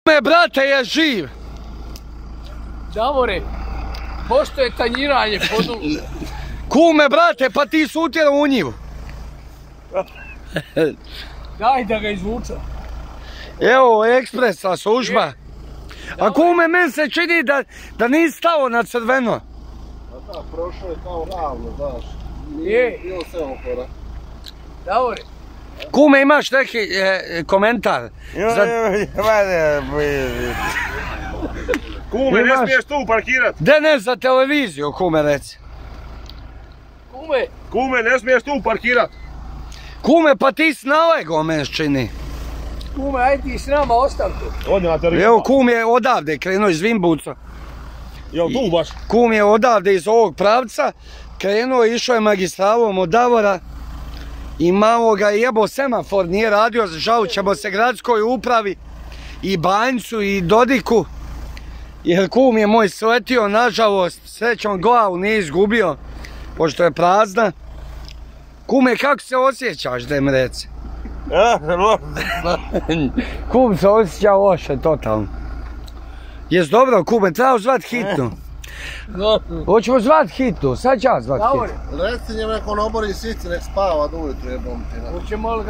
Me, brate, je živ. Davore, pošto je tanjiranje podu... Kume, brate, pa ti su utjerao u njivu. Daj da ga izvučem. Evo, ekspresna služba. A kume, meni se čini da nisi stao na crveno. Da, prošlo je kao ravno, znaš. Je. Bilo semafora. Davore. Kume, imaš neki komentar? Kume, ne smiješ tu parkirat. De ne za televiziju, kume, reci. Kume. Kume, ne smiješ tu parkirat. Kume, pa ti s nalegom meni čini. Kume, ajde ti s nama ostav tu. Odi na terenu. Evo, kum je odavde krenuo iz Vimbuca. Jel tu baš? Kum je odavde iz ovog pravca krenuo, išao je magistralom od Davora i malo ga je jebo semafor, nije radio, žalit ćemo se gradskoj upravi i Banjcu i Dodiku. Jer kum je moj sletio, nažalost, srećom glavu nije izgubio, pošto je prazna. Kume, kako se osjećaš, da mi reci? Kum se osjeća loše, totalno. Jes dobro, kume, treba zvat hitnu. Hoćemo zvat hitnu, sad ću ja zvat hitnu. Davore. Reci njemu neko ne obori sice, nek spava do ujutru, jebom ti. Hoćemo li ga...